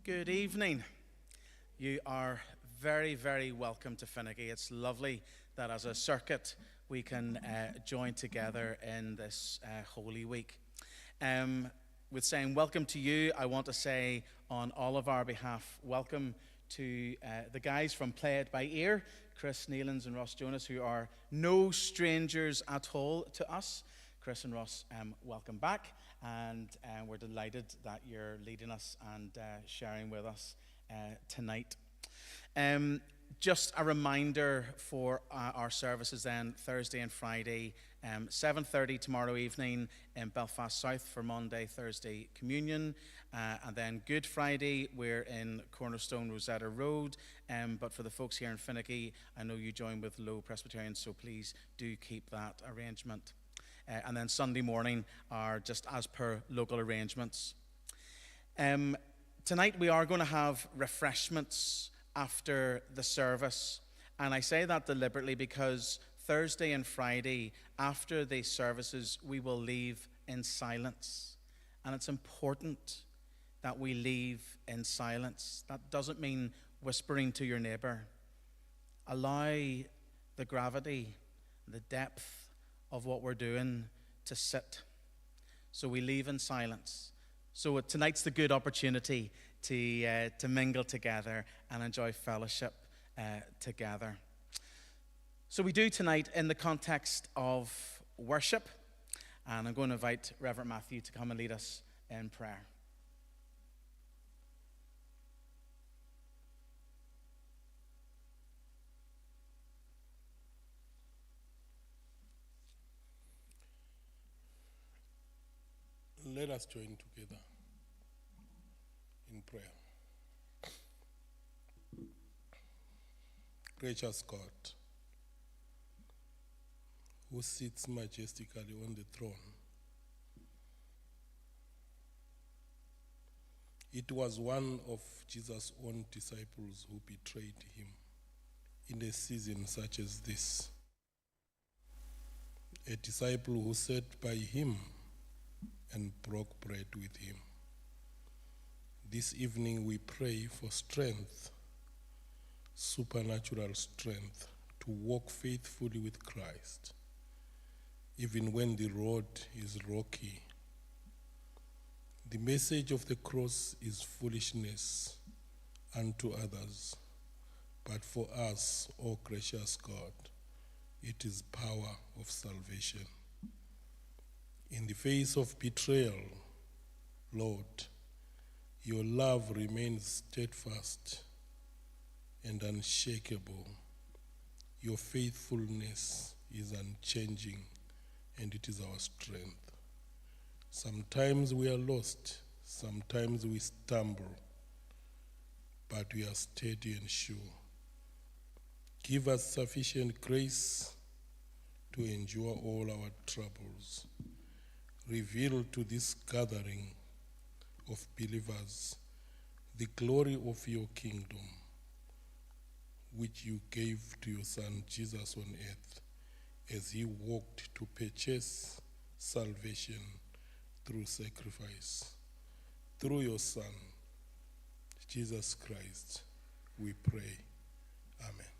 Good evening. You are very, very welcome to Finaghy. It's lovely that as a circuit we can join together in this Holy Week. With saying welcome to you, I want to say on all of our behalf, welcome to the guys from Play It By Ear, Chris Nealons and Ross Jonas, who are no strangers at all to us. Chris and Ross, welcome back, and we're delighted that you're leading us and sharing with us tonight. Just a reminder for our services then, Thursday and Friday, 7:30 tomorrow evening in Belfast South for Monday, Thursday communion, and then Good Friday we're in Cornerstone Rosetta Road, but for the folks here in Finaghy, I know you join with Low Presbyterian, so please do keep that arrangement. And then Sunday morning are just as per local arrangements. Tonight we are going to have refreshments after the service. And I say that deliberately because Thursday and Friday after the services we will leave in silence. And it's important that we leave in silence. That doesn't mean whispering to your neighbor. Allow the gravity, the depth of what we're doing to sit. So we leave in silence. So tonight's the good opportunity to mingle together and enjoy fellowship together. So we do tonight in the context of worship, and I'm going to invite Reverend Matthew to come and lead us in prayer. Let us join together in prayer. Gracious God, who sits majestically on the throne, it was one of Jesus' own disciples who betrayed him in a season such as this. A disciple who sat by him and broke bread with him. This evening we pray for strength, supernatural strength, to walk faithfully with Christ, even when the road is rocky. The message of the cross is foolishness unto others, but for us, O gracious God, it is power of salvation. In the face of betrayal, Lord, your love remains steadfast and unshakable. Your faithfulness is unchanging, and it is our strength. Sometimes we are lost, sometimes we stumble, but we are steady and sure. Give us sufficient grace to endure all our troubles. Reveal to this gathering of believers the glory of your kingdom, which you gave to your Son Jesus on earth as he walked to purchase salvation through sacrifice. Through your Son, Jesus Christ, we pray. Amen.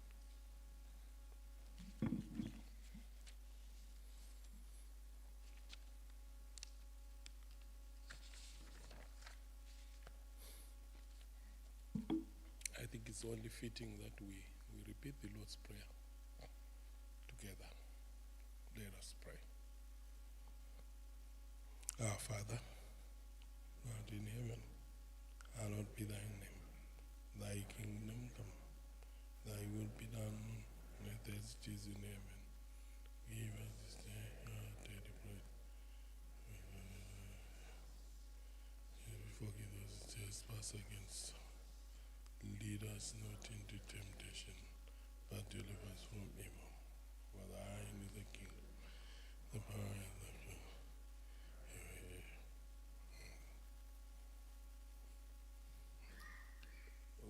I think it's only fitting that we repeat the Lord's Prayer together. Let us pray. Our Father, who art in heaven, hallowed be thy name. Thy kingdom come, thy will be done on earth as it is in heaven. Give us this day our daily bread. Forgive us our trespass against us. Lead us not into temptation, but deliver us from evil. For thine is the kingdom, the power, and the glory.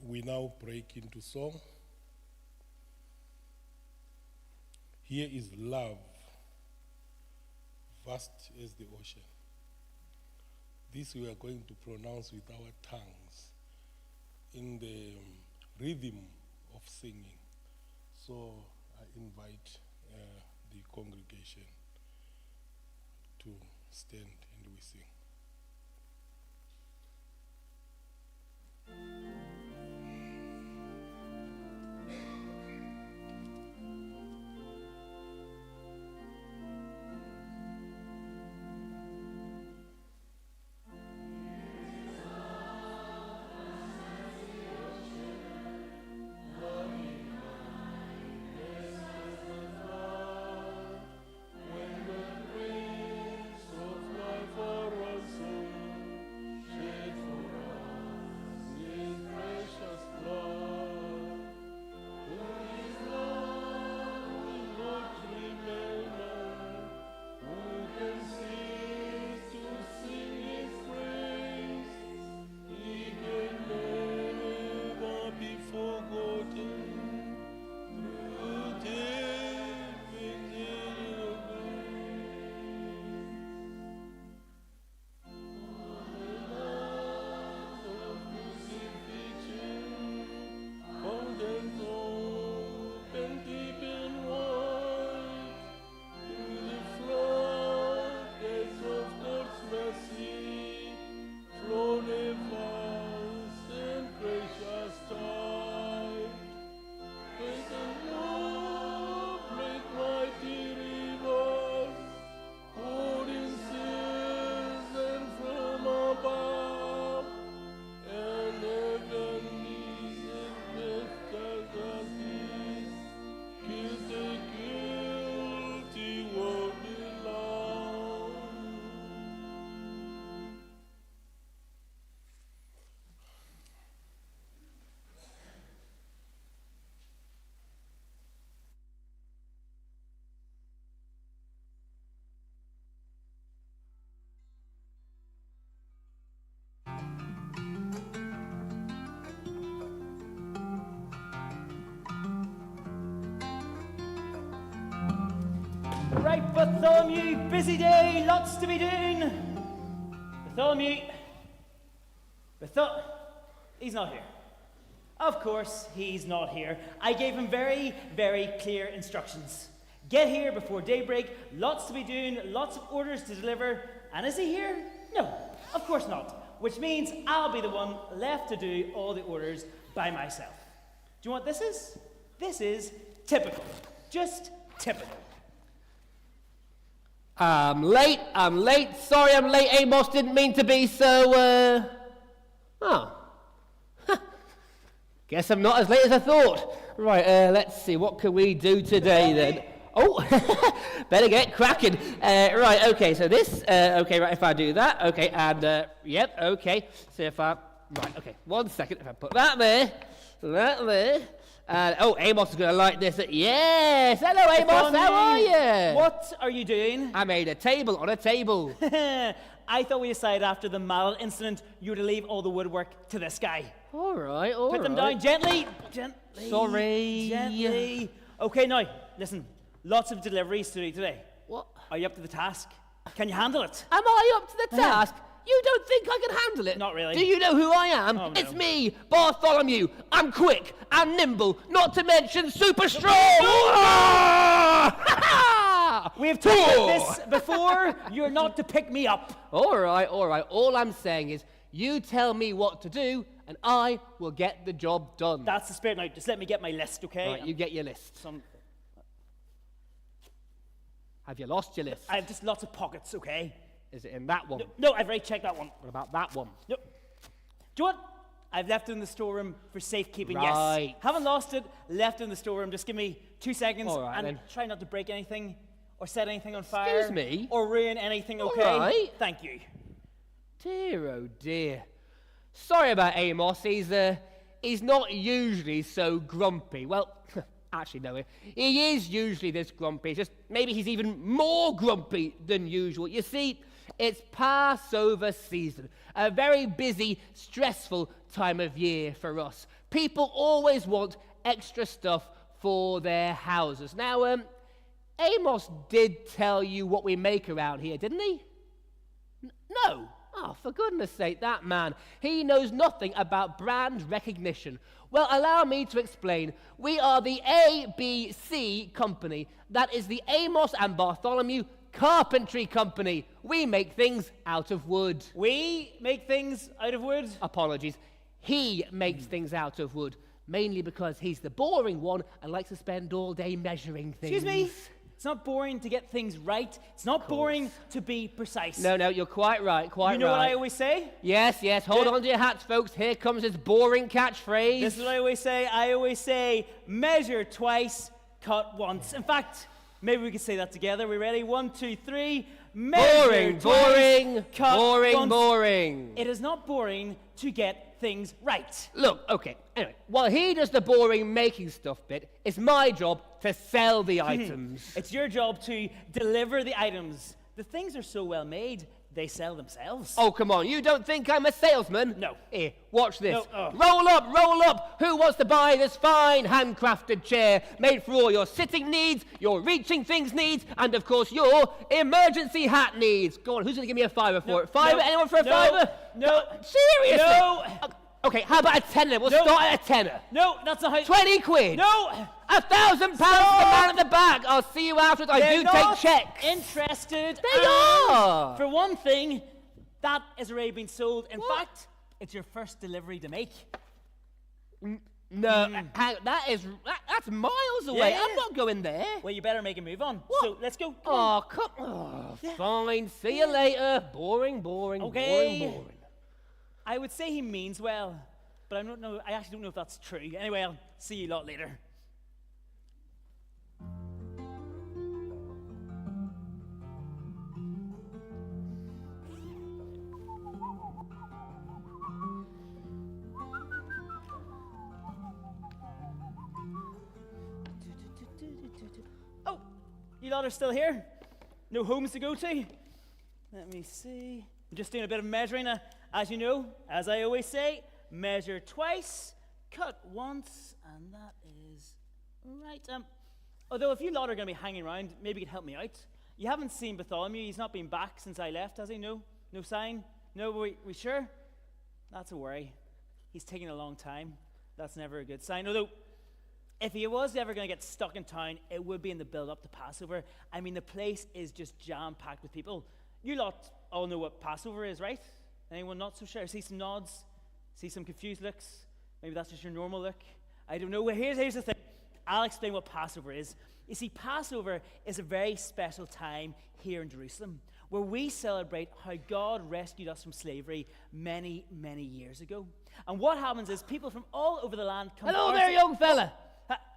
We now break into song. Here is love, vast as the ocean. This we are going to pronounce with our tongues. in the rhythm of singing. So I invite the congregation to stand and we sing. Right, Bartholomew, busy day, lots to be doing. Bartholomew, he's not here. Of course, he's not here. I gave him very, very clear instructions. Get here before daybreak, lots to be doing, lots of orders to deliver. And is he here? No, of course not. Which means I'll be the one left to do all the orders by myself. Do you know what this is? This is typical. Just typical. I'm late. Sorry I'm late, Amos. Didn't mean to be so, Oh. Guess I'm not as late as I thought. Right, let's see. What can we do today, then? Oh, better get cracking. Right, okay, so this, okay, right, if I do that, okay, and, yep, okay. So if I, right, okay, 1 second. If I put that there, oh, Amos is going to like this. Yes! Hello, Amos! How are you? What are you doing? I made a table on a table. I thought we decided after the mallet incident you were to leave all the woodwork to this guy. All right, all right. Put them down gently. Sorry. Gently. Okay, now, listen. Lots of deliveries to do today. What? Are you up to the task? Can you handle it? Am I up to the task? You don't think I can handle it? Not really. Do you know who I am? Oh, no. It's me, Bartholomew. I'm quick and nimble, not to mention super strong. We have talked about this before. You're not to pick me up. All right. All I'm saying is you tell me what to do and I will get the job done. That's the spirit. Now, just let me get my list, okay? Right, you get your list. Have you lost your list? I have just lots of pockets, okay? Is it in that one? No, I've already checked that one. What about that one? Nope. Do you know what? I've left it in the storeroom for safekeeping, Right. yes. Haven't lost it, left it in the storeroom. Just give me 2 seconds All right, and then. try not to break anything or set anything on fire. Excuse me? Or ruin anything, All okay? right. Thank you. Dear, oh dear. Sorry about Amos. He's not usually so grumpy. Well, actually, no, he is usually this grumpy. It's just maybe he's even more grumpy than usual. You see, it's Passover season, a very busy, stressful time of year for us. People always want extra stuff for their houses. Now, Amos did tell you what we make around here, didn't he? No. Oh, for goodness sake, that man. He knows nothing about brand recognition. Well, allow me to explain. We are the ABC Company. That is the Amos and Bartholomew Carpentry Company. We make things out of wood. We make things out of wood. Apologies. He makes things out of wood, mainly because he's the boring one and likes to spend all day measuring things. Excuse me? It's not boring to get things right. It's not boring to be precise. No, you're quite right, quite right. You know what I always say? Yes, hold on to your hats, folks. Here comes his boring catchphrase. This is what I always say. I always say, measure twice, cut once. In fact, maybe we could say that together. We ready? 1, 2, 3. Measure twice, cut once. Boring. It is not boring to get things right. Look, okay, anyway, while he does the boring making stuff bit, it's my job to sell the items. It's your job to deliver the items. The things are so well made, they sell themselves. Oh, come on, you don't think I'm a salesman? No. Here, watch this. No, Roll up! Who wants to buy this fine handcrafted chair made for all your sitting needs, your reaching things needs, and of course your emergency hat needs? Go on, who's going to give me a fiver for it? Fiver? Anyone for a fiver? No. Seriously? No. Okay, how about a tenner? We'll start at a tenner. No, that's not how... 20 quid. No. £1,000 for the man at the back. I'll see you afterwards. I do take checks. Interested. They are. For one thing, that has already been sold. In fact, it's your first delivery to make. No, that's miles away. Yeah. I'm not going there. Well, you better make a move on. What? So let's go. Come on. Oh, come on. Fine. See you later. Boring. Okay. Boring. I would say he means well, but I actually don't know if that's true. Anyway, I'll see you a lot later. Oh, you lot are still here? No homes to go to? Let me see. I'm just doing a bit of measuring. As you know, as I always say, measure twice, cut once, and that is right. Although if you lot are going to be hanging around, maybe you could help me out. You haven't seen Bartholomew. He's not been back since I left, has he? No sign? No, we sure? That's a worry. He's taking a long time. That's never a good sign. Although, if he was ever going to get stuck in town, it would be in the build-up to Passover. I mean, the place is just jam-packed with people. You lot all know what Passover is, right? Anyone not so sure? I see some nods. See some confused looks. Maybe that's just your normal look. I don't know. Well, here's the thing. I'll explain what Passover is. You see, Passover is a very special time here in Jerusalem where we celebrate how God rescued us from slavery many, many years ago. And what happens is people from all over the land come... Hello there, young fella.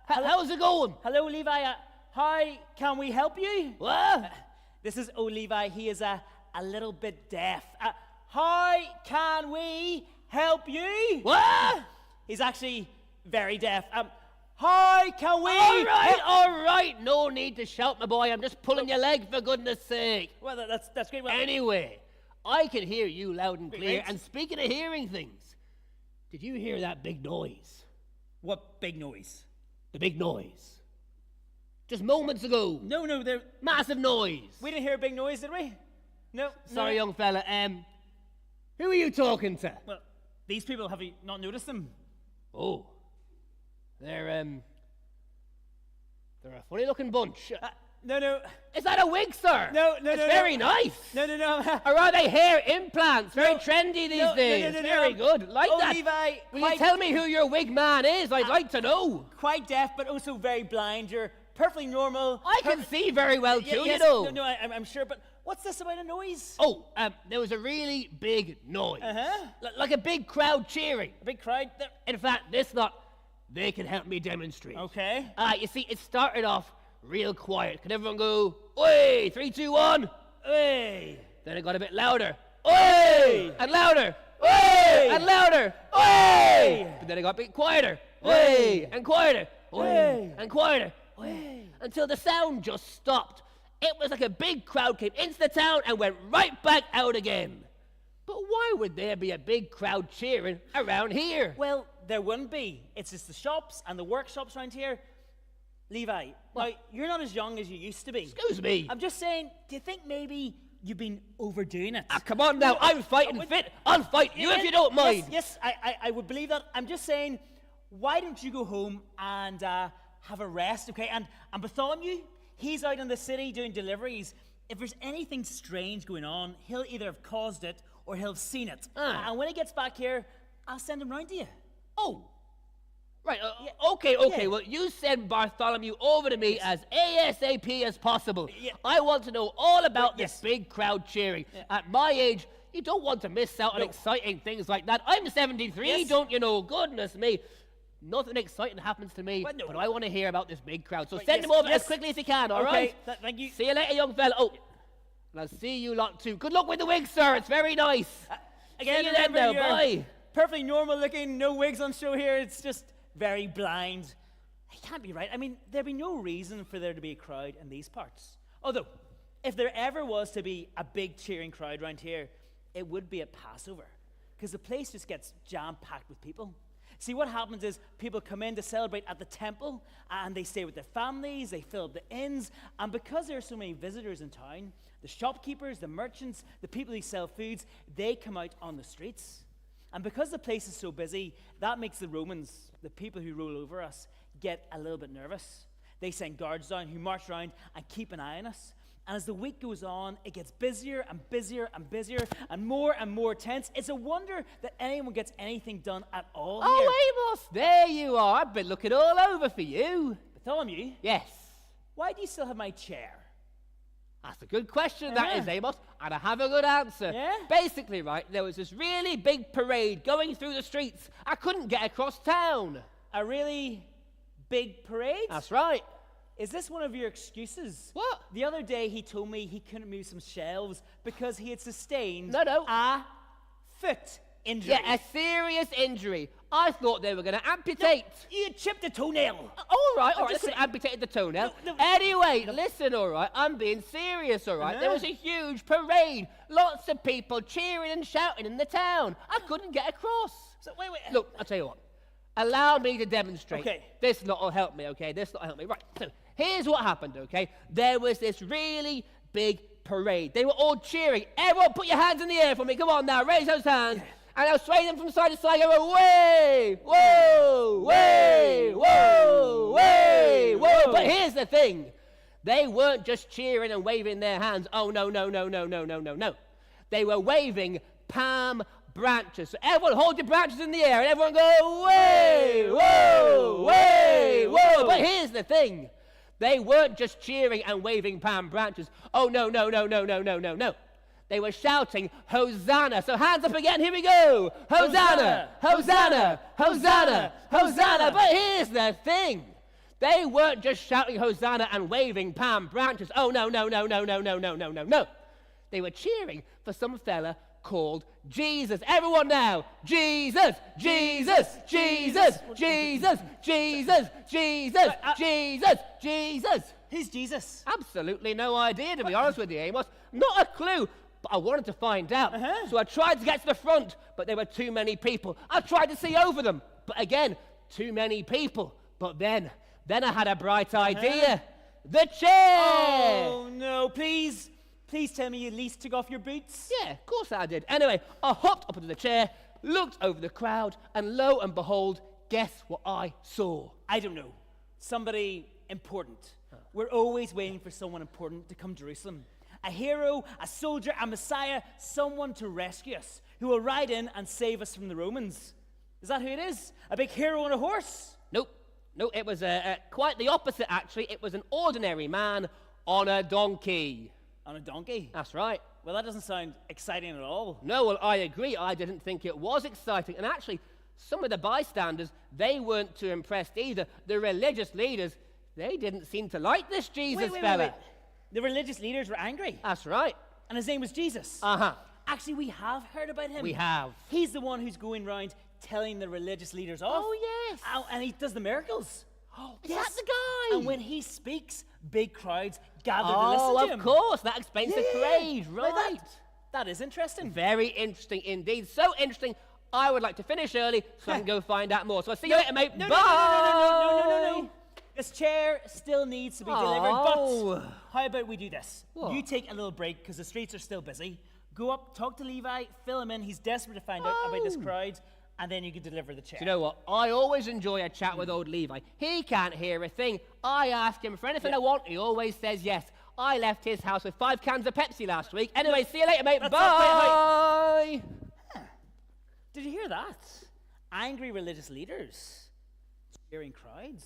How's it going? Hello, Levi. How can we help you? What? This is Levi. He is a little bit deaf. How can we help you? What? He's actually very deaf. How can we... All right. No need to shout, my boy. I'm just pulling your leg, for goodness sake. Well, that's great. Well, Anyway, I can hear you loud and clear. Great. And speaking of hearing things, did you hear that big noise? what big noise? The big noise. Just moments ago. No, there... Massive noise. We didn't hear a big noise, did we? No. Sorry, no. young fella. Who are you talking to? Well, these people, have you not noticed them? Oh. They're a funny-looking bunch. No. Is that a wig, sir? No. It's very nice. No. Or are they hair implants? Very No. trendy these No, days. no. Very good. Like that. Levi, Will you tell me who your wig man is? I'd like to know. Quite deaf, but also very blind. You're perfectly normal. I can see very well too, Yes, you know. No, I'm sure, but what's this about a noise? Oh, there was a really big noise. Uh-huh. Like a big crowd cheering. A big crowd there. In fact, this lot, they can help me demonstrate. Okay. You see, it started off real quiet. Can everyone go, oi, 3, 2, 1? Hey. Then it got a bit louder. Oi! And louder. Oi! And louder. Oi! But then it got a bit quieter. Oi! And quieter. Oi! And quieter. Oi! Until the sound just stopped. It was like a big crowd came into the town and went right back out again. But why would there be a big crowd cheering around here? Well, there wouldn't be. It's just the shops and the workshops around here. Levi, now, you're not as young as you used to be. Excuse me. I'm just saying, do you think maybe you've been overdoing it. Ah, come on now, I'm fighting fit. I'll fight you if you don't mind. Yes, I would believe that. I'm just saying, why don't you go home and have a rest, okay? And Bartholomew, he's out in the city doing deliveries. If there's anything strange going on, he'll either have caused it or he'll have seen it. And when he gets back here, I'll send him round to you. Oh. Right, okay. Yeah. Well, you send Bartholomew over to me as ASAP as possible. Yeah. I want to know all about this Yes. big crowd cheering. At my age, you don't want to miss out on exciting things like that. I'm 73, Yes. don't you know? Goodness me. Nothing exciting happens to me, But no. but I want to hear about this big crowd. So Right, send yes, him over yes. as quickly as you can, all Okay, right? thank you. See you later, young fella. Oh, and I'll see you lot too. Good luck with the wig, sir. It's very nice. Again, See you then remember, now. you're Bye. perfectly normal looking, no wigs on show here. It's just very blind. It can't be right. I mean, there'd be no reason for there to be a crowd in these parts. Although, if there ever was to be a big cheering crowd around here, it would be at Passover, because the place just gets jam-packed with people. See, what happens is people come in to celebrate at the temple, and they stay with their families, they fill up the inns, and because there are so many visitors in town, the shopkeepers, the merchants, the people who sell foods, they come out on the streets. And because the place is so busy, that makes the Romans, the people who rule over us, get a little bit nervous. They send guards down who march around and keep an eye on us. And as the week goes on, it gets busier and busier and busier and more tense. It's a wonder that anyone gets anything done at all here. Oh, Amos, there you are. I've been looking all over for you. Bartholomew, Yes. why do you still have my chair? That's a good question, that Yeah. is, Amos, and I have a good answer. Yeah? Basically, right, there was this really big parade going through the streets. I couldn't get across town. A really big parade? That's right. Is this one of your excuses? What? The other day he told me he couldn't move some shelves because he had sustained No. a foot injury. Yeah, a serious injury. I thought they were going to amputate. You had chipped a toenail. All right, they just could have saying- amputated the toenail. No. Anyway, listen, all right, I'm being serious, all right. There was a huge parade, lots of people cheering and shouting in the town. I couldn't get across. So wait. Look, I'll tell you what. Allow me to demonstrate. Okay. This lot will help me, okay? This lot will help me. Right, so here's what happened, okay? There was this really big parade. They were all cheering. Everyone put your hands in the air for me. Come on now, raise those hands. And I'll sway them from side to side. Go, way, whoa, way, whoa, way, whoa. But here's the thing. They weren't just cheering and waving their hands. Oh, no. They were waving palm branches. So everyone hold your branches in the air and everyone go, way, whoa, way, whoa. But here's the thing. They weren't just cheering and waving palm branches. Oh, no. They were shouting, Hosanna. So hands up again, here we go. Hosanna, Hosanna, Hosanna, Hosanna. But here's the thing. They weren't just shouting Hosanna and waving palm branches. Oh, no. They were cheering for some fella called Jesus. Everyone now. Jesus, Jesus, Jesus, Jesus, Jesus, Jesus, Jesus, Jesus. Who's Jesus? Absolutely no idea, to be honest with you, Amos. Not a clue. But I wanted to find out. So I tried to get to the front, but there were too many people. I tried to see over them, but again, too many people. But then I had a bright idea. The chair! Oh no, please tell me you at least took off your boots. Yeah, of course I did. Anyway, I hopped up into the chair, looked over the crowd, and lo and behold, guess what I saw? I don't know. Somebody important. We're always waiting for someone important to come to Jerusalem. A hero, a soldier, a messiah, someone to rescue us, who will ride in and save us from the Romans. Is that who it is? A big hero on a horse? Nope, it was quite the opposite, actually. It was an ordinary man on a donkey. On a donkey? That's right. Well, that doesn't sound exciting at all. No, well, I agree. I didn't think it was exciting. And actually, some of the bystanders, they weren't too impressed either. The religious leaders, they didn't seem to like this Jesus fella. The religious leaders were angry. That's right. And his name was Jesus. Uh-huh. Actually, we have heard about him. We have. He's the one who's going around telling the religious leaders off. Oh, yes. And he does the miracles. Oh, is that the guy? And when he speaks, big crowds gather to listen to him. of course. That explains the Yeah. parade, Right, right. that is interesting. Very interesting indeed. So interesting, I would like to finish early so I can go find out more. So I'll see you later, mate. Bye. No. This chair still needs to be delivered, Oh. but how about we do this? What? You take a little break because the streets are still busy. Go up, talk to Levi, fill him in. He's desperate to find out about this crowd, and then you can deliver the chair. Do you know what? I always enjoy a chat with old Levi. He can't hear a thing. I ask him for anything I want. He always says yes. I left his house with 5 cans of Pepsi last week. Anyway, see you later, mate. That's Bye. Did you hear that? Angry religious leaders, cheering crowds,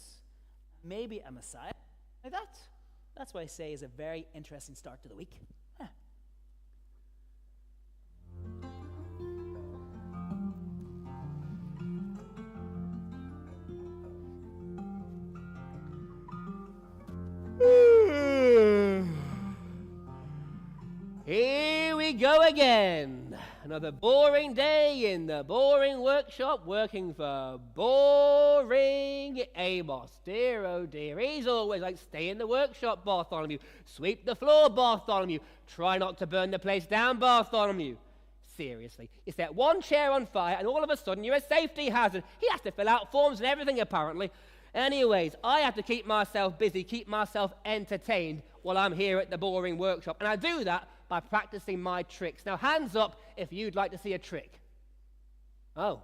maybe a Messiah like that. That's why I say is a very interesting start to the week. Huh. Here we go again. Another boring day in the boring workshop working for boring Amos. Dear, oh dear. He's always like, stay in the workshop, Bartholomew. Sweep the floor, Bartholomew. Try not to burn the place down, Bartholomew. Seriously, you set one chair on fire and all of a sudden you're a safety hazard. He has to fill out forms and everything apparently. Anyways, I have to keep myself busy, keep myself entertained while I'm here at the boring workshop. And I do that by practicing my tricks. Now, hands up if you'd like to see a trick. Oh.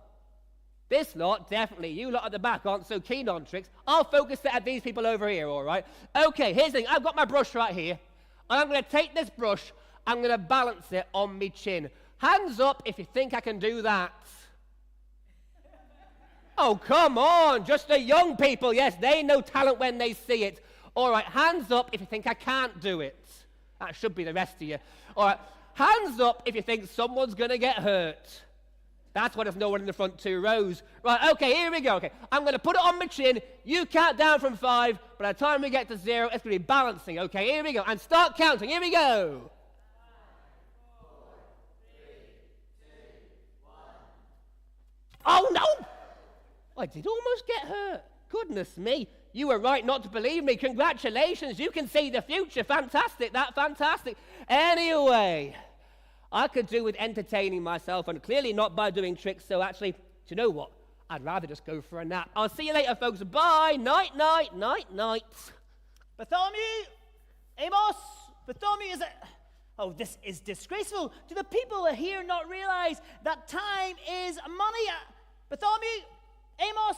This lot, definitely. You lot at the back aren't so keen on tricks. I'll focus it at these people over here, all right? Okay, here's the thing. I've got my brush right here. And I'm going to take this brush. I'm going to balance it on me chin. Hands up if you think I can do that. Oh, come on. Just the young people. Yes, they know talent when they see it. All right, hands up if you think I can't do it. That should be the rest of you. All right, hands up if you think someone's going to get hurt. That's why there's no one in the front 2 rows. Right, okay, here we go. Okay, I'm going to put it on my chin. You count down from 5. By the time we get to 0, it's going to be balancing. Okay, here we go. And start counting. Here we go. 5, 4, 3, 2, 1. Oh, no! I did almost get hurt. Goodness me. You were right not to believe me. Congratulations. You can see the future. Fantastic. That fantastic. Anyway, I could do with entertaining myself and clearly not by doing tricks. So actually, do you know what? I'd rather just go for a nap. I'll see you later, folks. Bye. Night, night, night, night. Bartholomew! Amos! Bartholomew, is it? Oh, this is disgraceful. Do the people here not realize that time is money? Bartholomew! Amos!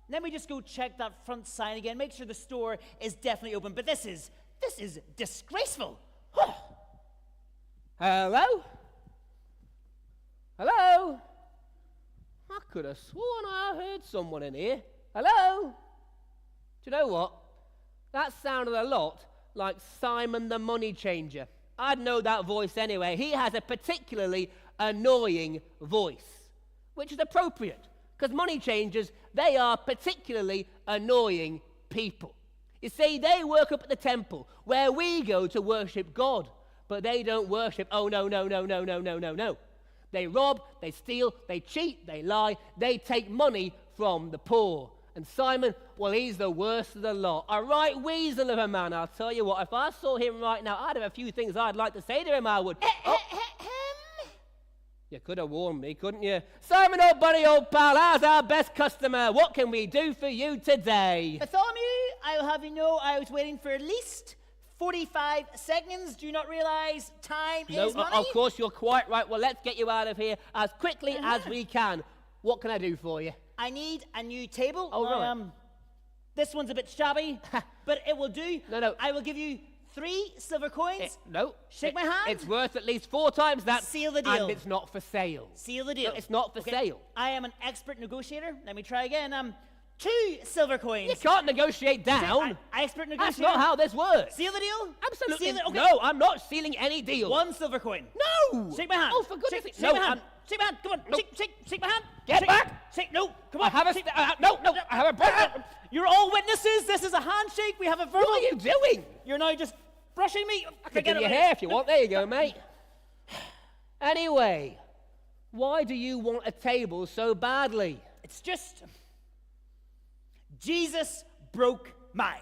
Let me just go check that front sign again, make sure the store is definitely open. But this is disgraceful. Hello? Hello? I could have sworn I heard someone in here. Hello? Do you know what? That sounded a lot like Simon the Money Changer. I'd know that voice anyway. He has a particularly annoying voice, which is appropriate. Because money changers, they are particularly annoying people. You see, they work up at the temple where we go to worship God. But they don't worship, oh, no, no, no, no, no, no, no, no. They rob, they steal, they cheat, they lie, they take money from the poor. And Simon, well, he's the worst of the lot. A right weasel of a man, I'll tell you what. If I saw him right now, I'd have a few things I'd like to say to him, I would. You could have warned me, couldn't you? Simon, old buddy, old pal, how's our best customer? What can we do for you today? Bartholomew, I will have you know I was waiting for at least 45 seconds. Do you not realize time is money? Of course, you're quite right. Well, let's get you out of here as quickly as we can. What can I do for you? I need a new table. Oh, really? This one's a bit shabby, but it will do. No. I will give you 3 silver coins. No. Shake my hand. It's worth at least 4 times that. Seal the deal. And it's not for sale. Seal the deal. No, it's not for sale. I am an expert negotiator. Let me try again. 2 silver coins. You can't negotiate down. Expert negotiator. That's not how this works. Seal the deal? Absolutely. Seal it. Okay. No, I'm not sealing any deal. 1 silver coin. No. Shake my hand. Oh, for goodness sake. Shake my hand. Shake my hand. Come on. No. Shake my hand. Get back. No. Come on. I have a... no. I have a... You're all witnesses. This is a handshake. We have a verbal... What are you doing? You're now just brushing me. I can give you hair if you want. There you go, mate. Anyway, why do you want a table so badly? It's just... Jesus broke mine.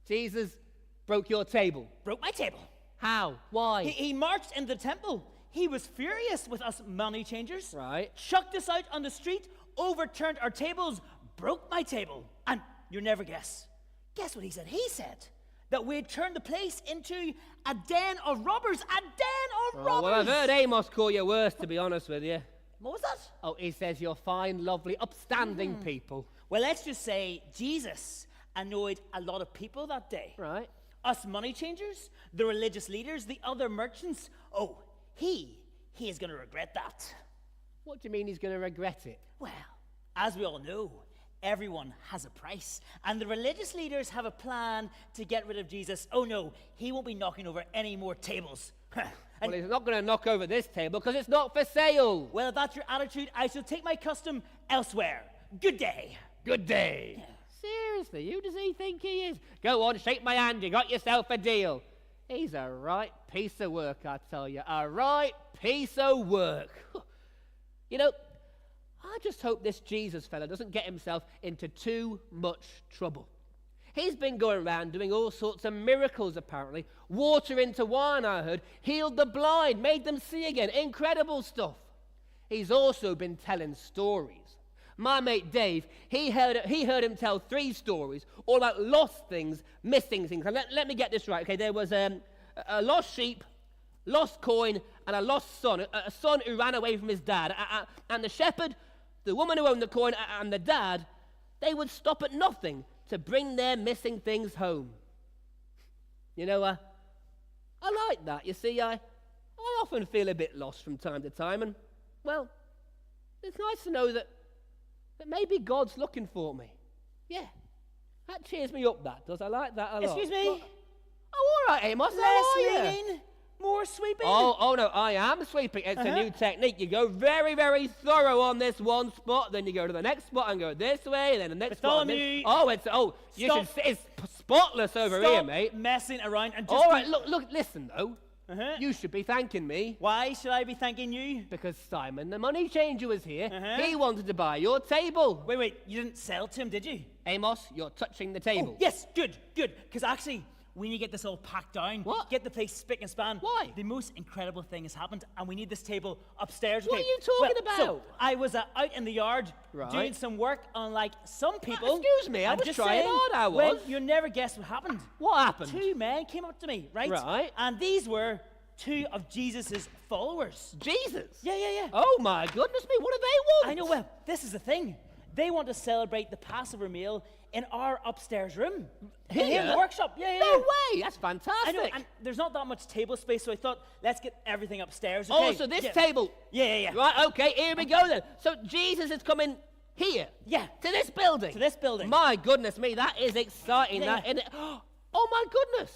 Jesus broke your table. Broke my table. How? Why? He marched into the temple. He was furious with us money changers. Right. Chucked us out on the street, overturned our tables, broke my table, and you'll never guess. Guess what he said? He said that we'd turn the place into a den of robbers. A den of robbers! Well, I've heard Amos call you worse, to be honest with you. What was that? Oh, he says you're fine, lovely, upstanding people. Well, let's just say Jesus annoyed a lot of people that day. Right. Us money changers, the religious leaders, the other merchants. Oh, he is going to regret that. What do you mean he's going to regret it? Well, as we all know, everyone has a price. And the religious leaders have a plan to get rid of Jesus. Oh no, he won't be knocking over any more tables. Well, he's not going to knock over this table because it's not for sale. Well, if that's your attitude, I shall take my custom elsewhere. Good day. Good day. Seriously, who does he think he is? Go on, shake my hand. You got yourself a deal. He's a right piece of work, I tell you. A right piece of work. You know, I just hope this Jesus fella doesn't get himself into too much trouble. He's been going around doing all sorts of miracles, apparently. Water into wine, I heard. Healed the blind, made them see again. Incredible stuff. He's also been telling stories. My mate Dave, he heard him tell 3 stories, all about lost things, missing things. And let me get this right, okay? There was a lost sheep, lost coin, and a lost son, a son who ran away from his dad. And the shepherd, the woman who owned the coin, and the dad, they would stop at nothing to bring their missing things home. You know, I like that. You see, I often feel a bit lost from time to time, and, well, it's nice to know that maybe God's looking for me. Yeah, that cheers me up, that does. I like that a lot. Excuse me? Well, oh, all right, Amos, how Less are you? leaning, more sweeping. Oh, no, I am sweeping. It's a new technique. You go very, very thorough on this one spot, then you go to the next spot and go this way, and then the next spot. And Bartholomew, you should say it's spotless over here, mate. Messing around and just All right, look, listen, though. Uh-huh. You should be thanking me. Why should I be thanking you? Because Simon, the money changer, was here. Uh-huh. He wanted to buy your table. Wait, you didn't sell to him, did you? Amos, you're touching the table. Yes, good. Because actually, we need to get this all packed down. What? Get the place spick and span. Why? The most incredible thing has happened, and we need this table upstairs. What okay? are you talking Well, so about? I was out in the yard Right. doing some work on, like, some people. Excuse me, I I'm was just trying saying, hard, I Well, was. you'll never guess what happened. What happened? 2 men came up to me, right? Right. And these were 2 of Jesus' followers. Jesus. Yeah. Oh, my goodness me, what do they want? I know, well, this is the thing. They want to celebrate the Passover meal in our upstairs room. Here in the workshop. Yeah. No way, that's fantastic. I know, and there's not that much table space, so I thought, let's get everything upstairs. Oh, Okay? so this Yeah. table. Yeah. Right, okay, here we go then. So Jesus is coming here. Yeah. To this building. To this building. My goodness me, that is exciting. Yeah. That, isn't it? Oh, my goodness.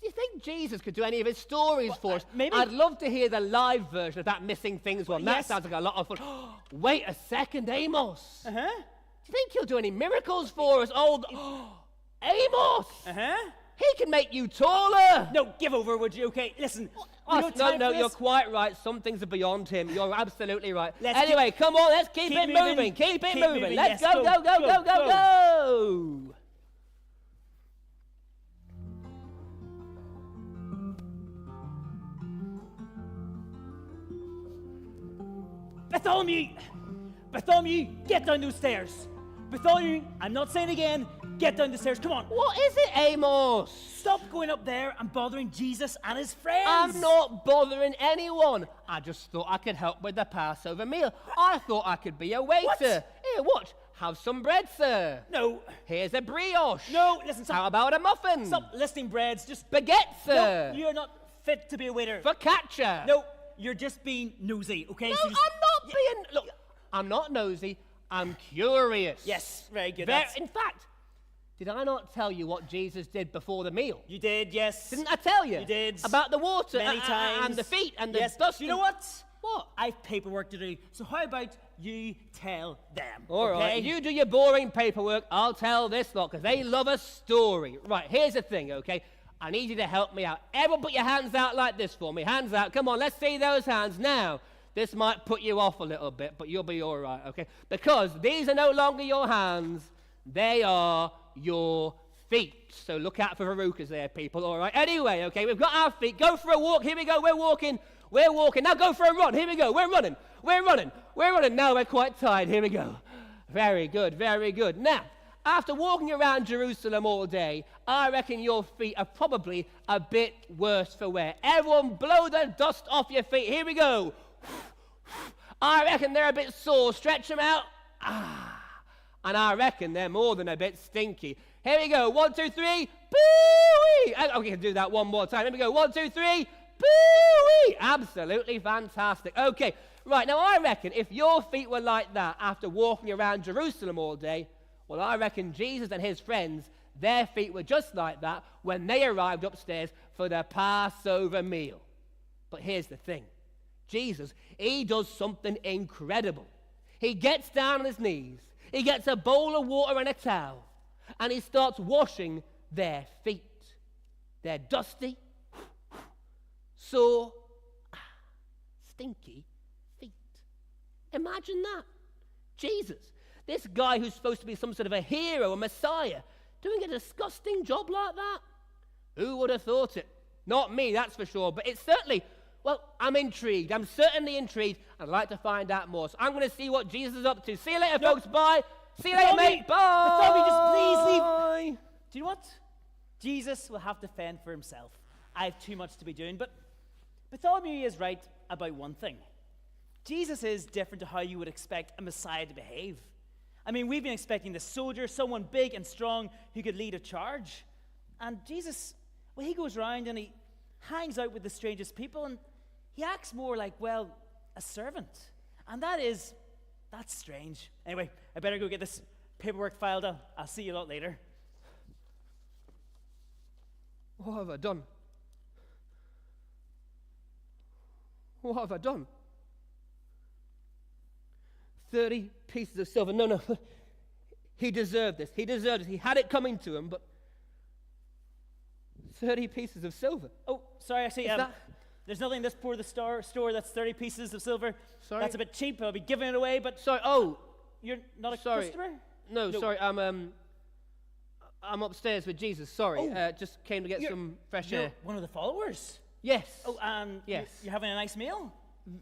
Do you think Jesus could do any of his stories for us? maybe. I'd love to hear the live version of that Missing Things one. That yes. sounds like a lot of fun. Wait a second, Amos. Uh-huh. Do you think he'll do any miracles for us? Amos! Uh-huh. He can make you taller. No, give over, would you? Okay, listen. we don't No, time for you're this. quite right. Some things are beyond him. You're absolutely right. Let's Anyway, come on, let's keep it moving. moving. Keep it Keep moving. moving, Let's yes, go. Bartholomew, get down those stairs. Bartholomew, I'm not saying again, get down the stairs. Come on. What is it, Amos? Stop going up there and bothering Jesus and his friends. I'm not bothering anyone. I just thought I could help with the Passover meal. I thought I could be a waiter. What? Here, watch. Have some bread, sir. No. Here's a brioche. No, listen, stop. How about a muffin? Stop listing breads. Just Baguette, sir. No, you're not fit to be a waiter. Focaccia. No, you're just being nosy, okay? No, So I'm just- not being. Look, I'm not nosy. I'm curious. Yes, very good. In fact, did I not tell you what Jesus did before the meal? You did, yes. Didn't I tell you? You did. About the water Many times. and the feet and the yes. dust. You know and- what? What? I've paperwork to do. So how about you tell them? All okay? right, you do your boring paperwork. I'll tell this lot because they love a story. Right, here's the thing, okay? I need you to help me out. Everyone put your hands out like this for me. Hands out. Come on, let's see those hands. Now, this might put you off a little bit, but you'll be all right, okay? Because these are no longer your hands. They are your feet. So look out for verrucas there, people, all right? Anyway, okay, we've got our feet. Go for a walk. Here we go. We're walking. Now go for a run. Here we go. We're running. Now we're quite tired. Here we go. Very good. Now, after walking around Jerusalem all day, I reckon your feet are probably a bit worse for wear. Everyone blow the dust off your feet. Here we go. I reckon they're a bit sore. Stretch them out. And I reckon they're more than a bit stinky. Here we go. 1, 2, 3. Boo-wee. Okay, we can do that one more time. Here we go. 1, 2, 3. Boo-wee. Absolutely fantastic. Okay, right. Now, I reckon if your feet were like that after walking around Jerusalem all day, well, I reckon Jesus and his friends, their feet were just like that when they arrived upstairs for the Passover meal. But here's the thing. Jesus, he does something incredible. He gets down on his knees. He gets a bowl of water and a towel, and he starts washing their feet. They're dusty, sore, stinky feet. Imagine that. Jesus, this guy who's supposed to be some sort of a hero, a messiah, doing a disgusting job like that? Who would have thought it? Not me, that's for sure, but it's certainly... Well, I'm intrigued. I'm certainly intrigued. I'd like to find out more. So I'm going to see what Jesus is up to. See you later, folks. Bye. See you later, mate. Bye. Bartholomew, just please leave. Do you know what? Jesus will have to fend for himself. I have too much to be doing. But Bartholomew is right about one thing. Jesus is different to how you would expect a Messiah to behave. I mean, we've been expecting the soldier, someone big and strong who could lead a charge. And Jesus, well, he goes around and he hangs out with the strangest people, and he acts more like, well, a servant. And that's strange. Anyway, I better go get this paperwork filed. I'll see you a lot later. What have I done? What have I done? 30 pieces of silver. No. He deserved this. He deserved it. He had it coming to him, but 30 pieces of silver. Oh, sorry, I see. There's nothing in this part of the store that's 30 pieces of silver. Sorry? That's a bit cheap. I'll be giving it away, but... Sorry, You're not a sorry. customer? No, sorry, I'm upstairs with Jesus, sorry. Just came to get some fresh You're air. one of the followers? Yes. Oh, and Yes. you're having a nice meal?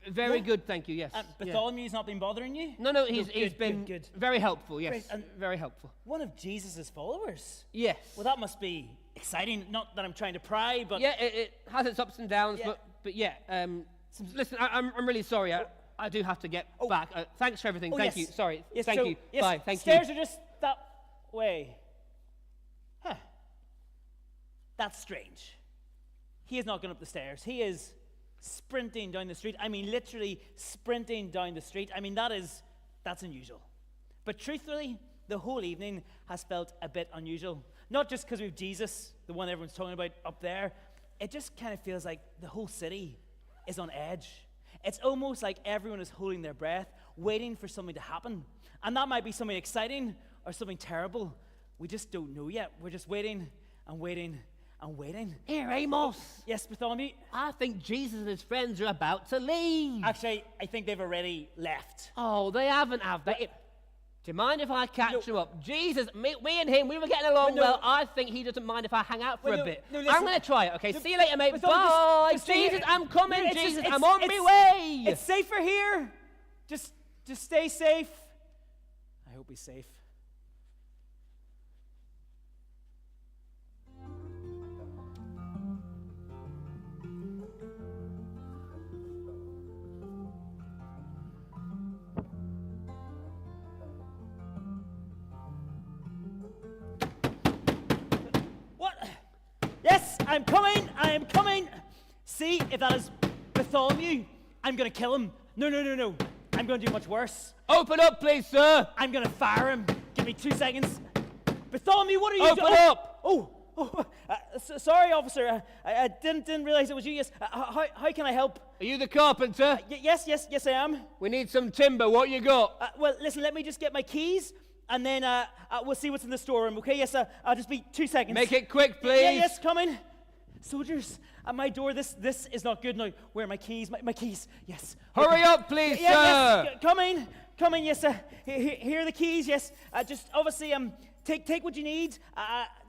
Very good, thank you, yes. And Yeah. Bartholomew's not been bothering you? No, he's been good. very helpful, yes. Great, and- Very helpful. One of Jesus' followers? Yes. Well, that must be exciting. Not that I'm trying to pry, but... Yeah, it has its ups and downs, Yeah. but yeah. Listen, I'm really sorry. I do have to get back. Thanks for everything. Thank you. Sorry. Yes, Thank so- you. yes, Bye. Thank stairs you. are just that way. Huh. That's strange. He is not going up the stairs. He is sprinting down the street. I mean, literally sprinting down the street. I mean, that's unusual. But truthfully, the whole evening has felt a bit unusual. Not just because we have Jesus, the one everyone's talking about up there. It just kind of feels like the whole city is on edge. It's almost like everyone is holding their breath, waiting for something to happen. And that might be something exciting or something terrible. We just don't know yet. We're just waiting and waiting and waiting. Here, Amos. Yes, Bartholomew? I think Jesus and his friends are about to leave. Actually, I think they've already left. Oh, they haven't, have they? Do you mind if I catch you up? Jesus, me and him, we were getting along well. I think he doesn't mind if I hang out for a bit. No, I'm listen. going to try it, okay? See you later, mate. Bartholomew, Bye. just stay Jesus, here. I'm coming, No, it's Jesus. just- I'm on my way. It's safer here. Just stay safe. I hope he's safe. What? Yes, I'm coming. I am coming. See, if that is Bartholomew, I'm going to kill him. No. I'm going to do much worse. Open up, please, sir. I'm going to fire him. Give me 2 seconds. Bartholomew, what are you doing? Open up. Sorry, officer. I didn't realize it was you. Yes. How can I help? Are you the carpenter? Yes, I am. We need some timber. What you got? Well, listen, let me just get my keys, and then we'll see what's in the storeroom, okay? Yes, I'll just be 2 seconds. Make it quick, please. Yes, coming. Soldiers, at my door, this is not good now. Where are my keys? My keys, yes. Hurry up, please, sir. Yes, coming, yes. Here are the keys, yes. Just obviously, take what you need.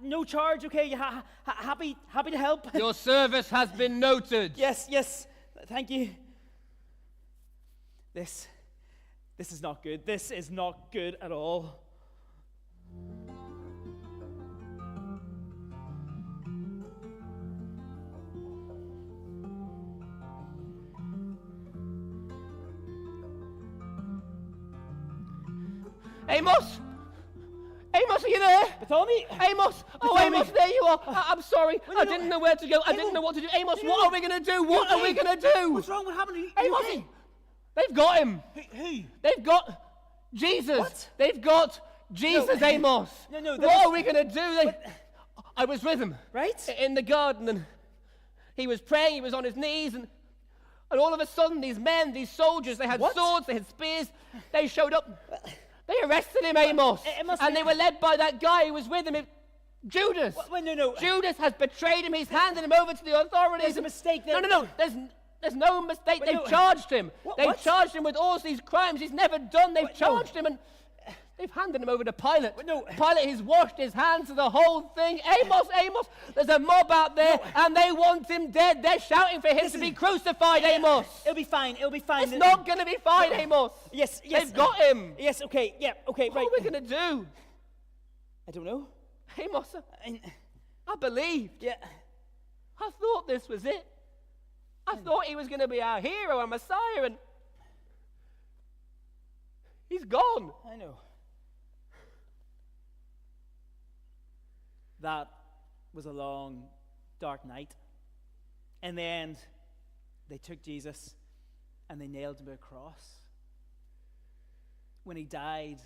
No charge, okay? Happy to help. Your service has been noted. Yes. Thank you. This is not good. This is not good at all. Amos? Amos, are you there? Bartholomew? Amos! Oh, Bartholomew. Amos, there you are. I'm sorry. Well, I no, didn't know where to go. I didn't know what to do. Amos, no, what no. are we going to do? What are we okay? going to do? What's wrong? What happened? Are you Amos, okay? they've got him. Who? They've got Jesus. What? They've got Jesus, No. Amos. No, that What was- are we going to do? I was with him. Right? In the garden, and he was praying, he was on his knees, and all of a sudden, these men, these soldiers, they had What? swords, they had spears, they showed up. They arrested him, Amos. It must And be- they were led by that guy who was with him, Judas. Wait, no. Judas has betrayed him. He's handed him over to the authorities. There's a mistake there. No. There's no mistake. But They've no. charged him. What- They've what? charged him with all these crimes he's never done. They've What? No. charged him, and they've handed him over to Pilate. But no. Pilate, he's washed his hands to the whole thing. Amos, there's a mob out there, and they want him dead. They're shouting for him Listen. to be crucified, Amos. It'll be fine. It's not going to be fine, Amos. Yes. They've got him. Yes. Okay. Yeah. Okay. What Right. are we going to do? I don't know. Amos, I, I believed. yeah. I thought this was it. I thought he was going to be our hero, our Messiah, and he's gone. I know. That was a long, dark night. In the end, they took Jesus and they nailed him to a cross. When he died,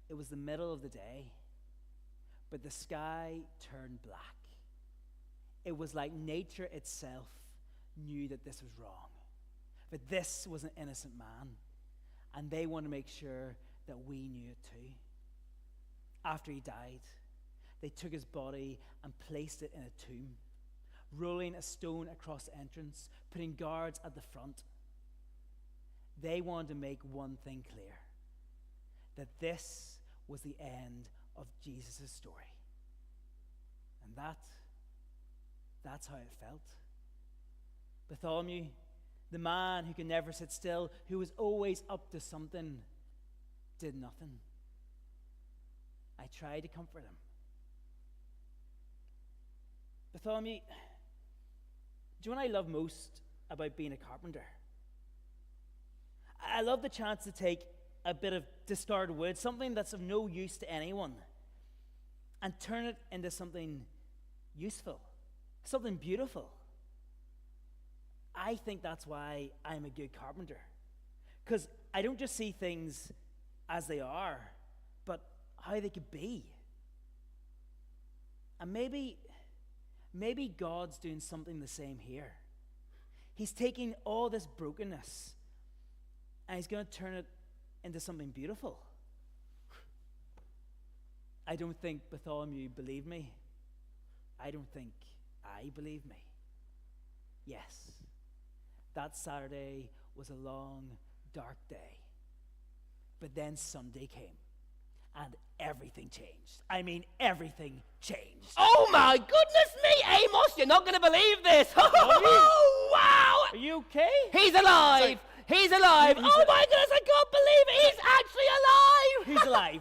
it was the middle of the day, but the sky turned black. It was like nature itself knew that this was wrong, that this was an innocent man, and they wanted to make sure that we knew it too. After he died, they took his body and placed it in a tomb, rolling a stone across the entrance, putting guards at the front. They wanted to make one thing clear, that this was the end of Jesus' story. And that's how it felt. Bartholomew, the man who could never sit still, who was always up to something, did nothing. I tried to comfort him. Bartholomew, do you know what I love most about being a carpenter? I love the chance to take a bit of discarded wood, something that's of no use to anyone, and turn it into something useful, something beautiful. I think that's why I'm a good carpenter, because I don't just see things as they are, but how they could be. And maybe God's doing something the same here. He's taking all this brokenness and he's going to turn it into something beautiful. I don't think Bartholomew believed me. I don't think I believe me. Yes, that Saturday was a long, dark day. But then Sunday came, and everything changed. I mean, everything changed. Oh my goodness me, Amos, you're not going to believe this. Oh, wow. Are you okay? He's alive. He's alive. He's Oh my goodness, I can't believe it. He's actually alive. Who's alive?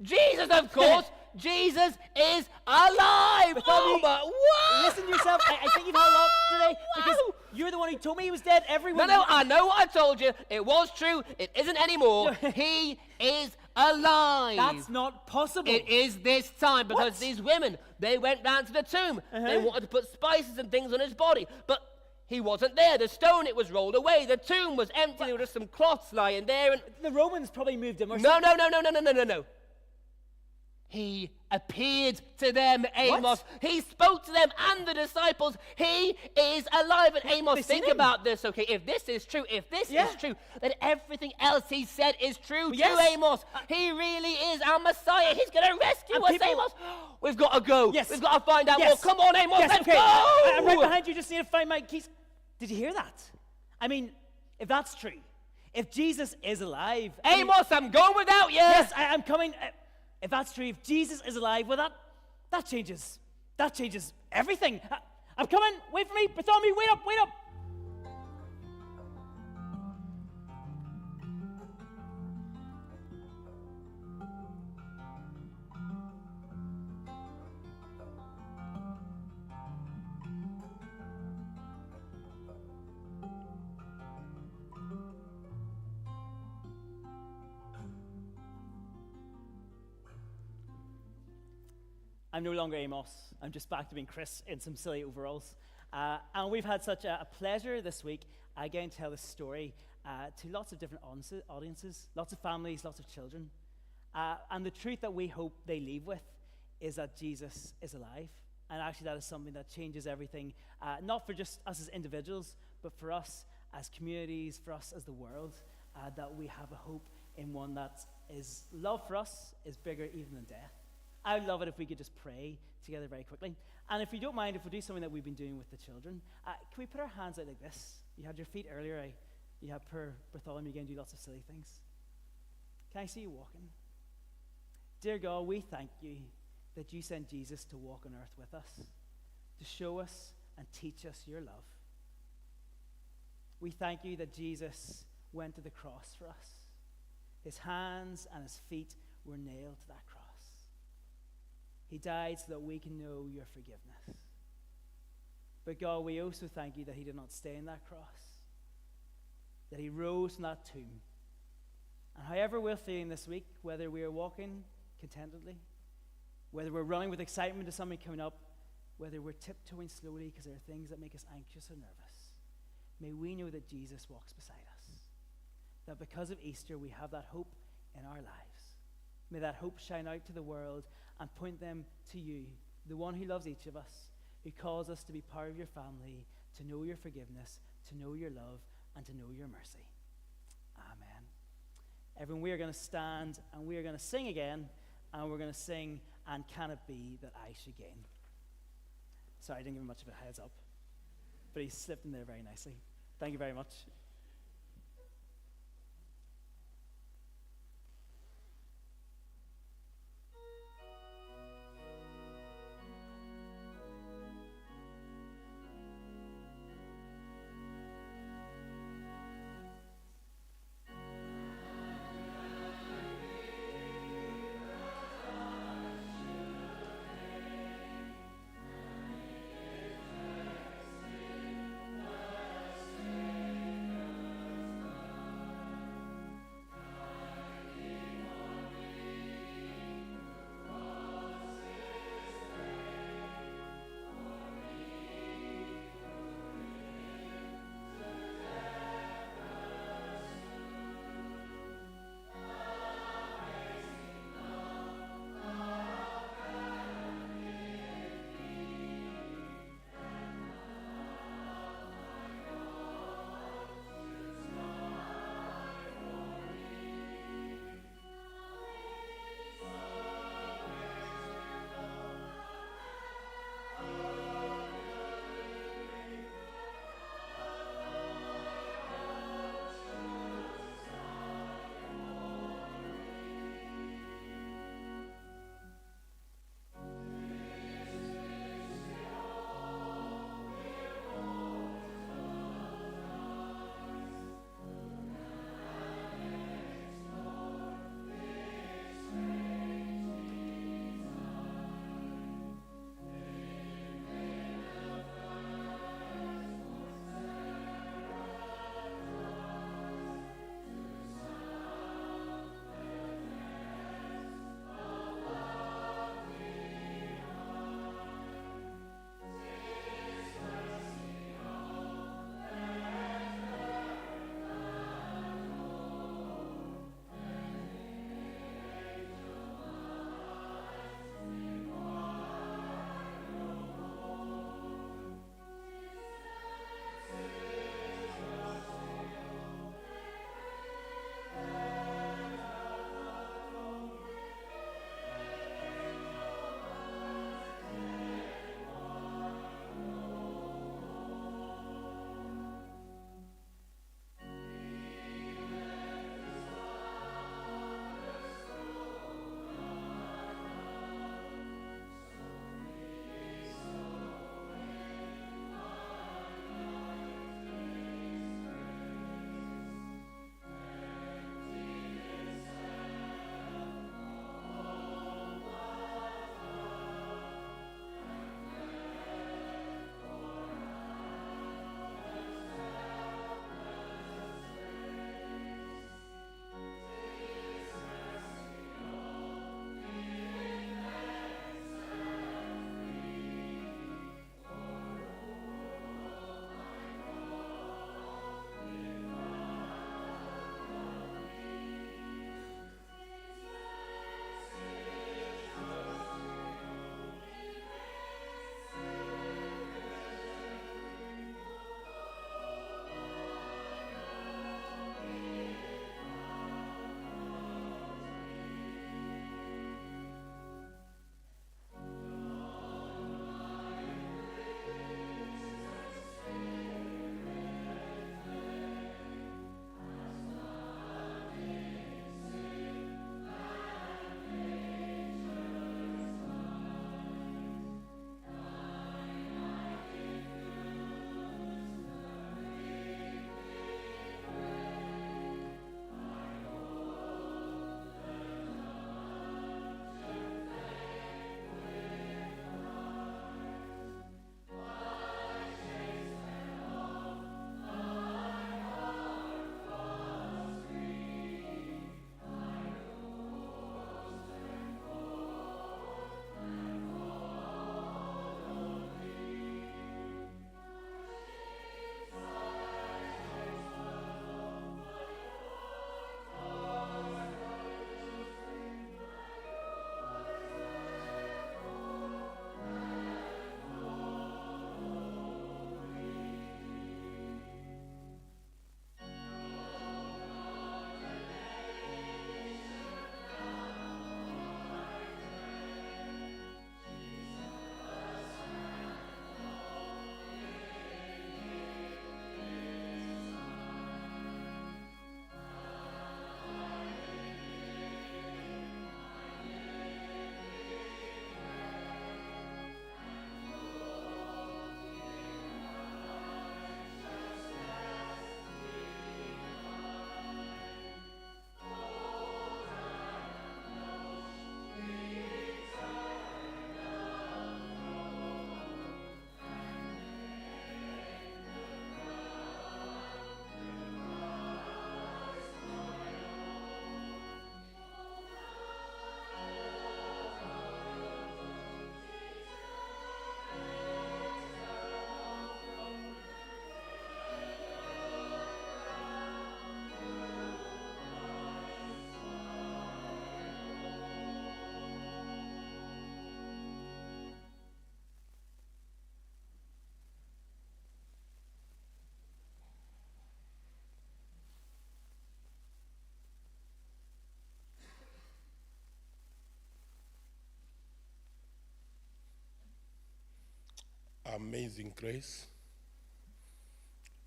Jesus, of course. Jesus is alive. Bartholomew, Oh my, wow. Listen to yourself. I think you've had a lot today because Wow. you're the one who told me he was dead. Everyone. No, I know what I told you. It was true. It isn't anymore. He is alive. That's not possible. It is this time because What? these women, they went round to the tomb. They wanted to put spices and things on his body, but he wasn't there. The stone, it was rolled away. The tomb was empty. There were just some cloths lying there. And The Romans probably moved him or no. something. He appeared to them, Amos. He spoke to them and the disciples. He is alive. And Amos, they seen think him. about this, okay? If this is true, Yeah. then everything else he said is true too, Yes. Amos. He really is our Messiah. He's going to rescue And us, people- Amos. We've got to go. Yes. We've got to find out Yes. more. Come on, Amos, Yes, let's okay. go. I'm right behind you. Just need to find my keys. Did you hear that? I mean, if that's true, if Jesus is alive, I mean- Amos, I'm going without you. Yes, I'm coming. If that's true, if Jesus is alive, well, that changes everything. I'm coming. Wait for me, Bartholomew. Wait up. I'm no longer Amos. I'm just back to being Chris in some silly overalls. And we've had such a pleasure this week getting to tell this story to lots of different audiences, lots of families, lots of children. And the truth that we hope they leave with is that Jesus is alive. And actually, that is something that changes everything, not for just us as individuals, but for us as communities, for us as the world, that we have a hope in one that is love for us is bigger even than death. I would love it if we could just pray together very quickly. And if you don't mind, if we do something that we've been doing with the children, can we put our hands out like this? You had your feet earlier. You had poor Bartholomew again do lots of silly things. Can I see you walking? Dear God, we thank you that you sent Jesus to walk on earth with us, to show us and teach us your love. We thank you that Jesus went to the cross for us. His hands and his feet were nailed to that cross. He died so that we can know your forgiveness. But God, we also thank you that he did not stay in that cross, that he rose from that tomb. And however we're feeling this week, whether we are walking contentedly, whether we're running with excitement to something coming up, whether we're tiptoeing slowly because there are things that make us anxious or nervous, may we know that Jesus walks beside us, that because of Easter we have that hope in our lives. May that hope shine out to the world and point them to you, the one who loves each of us, who calls us to be part of your family, to know your forgiveness, to know your love, and to know your mercy. Amen. Everyone, we are going to stand and we are going to sing again, and we're going to sing, "And Can It Be That I Should Gain?" Sorry, I didn't give him much of a heads up, but he slipped in there very nicely. Thank you very much. amazing grace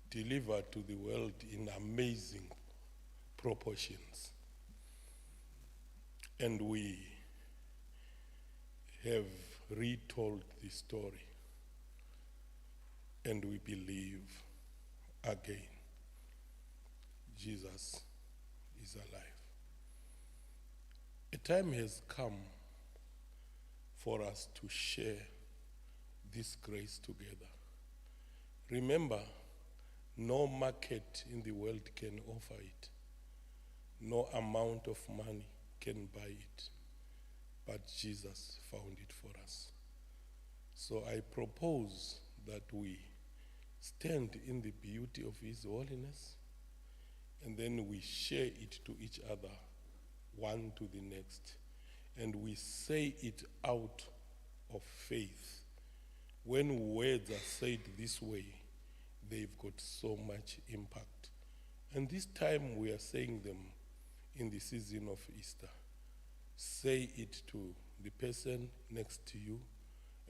delivered to the world in amazing proportions. And we have retold the story, and we believe again Jesus is alive. A time has come for us to share this grace together. Remember, no market in the world can offer it. No amount of money can buy it. But Jesus found it for us. So I propose that we stand in the beauty of His holiness, and then we share it to each other, one to the next, and we say it out of faith. When words are said this way, they've got so much impact. And this time we are saying them in the season of Easter. Say it to the person next to you,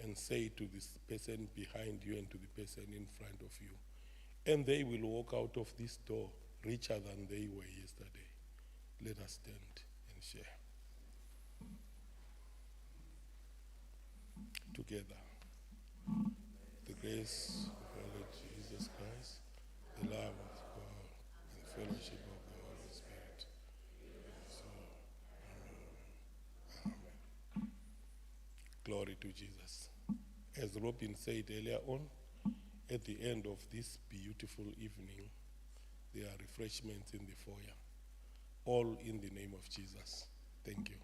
and say it to this person behind you and to the person in front of you. And they will walk out of this door richer than they were yesterday. Let us stand and share. Together. The grace of our Lord Jesus Christ, the love of God, and the fellowship of the Holy Spirit. So, amen. Glory to Jesus. As Robin said earlier on, at the end of this beautiful evening, there are refreshments in the foyer, all in the name of Jesus. Thank you.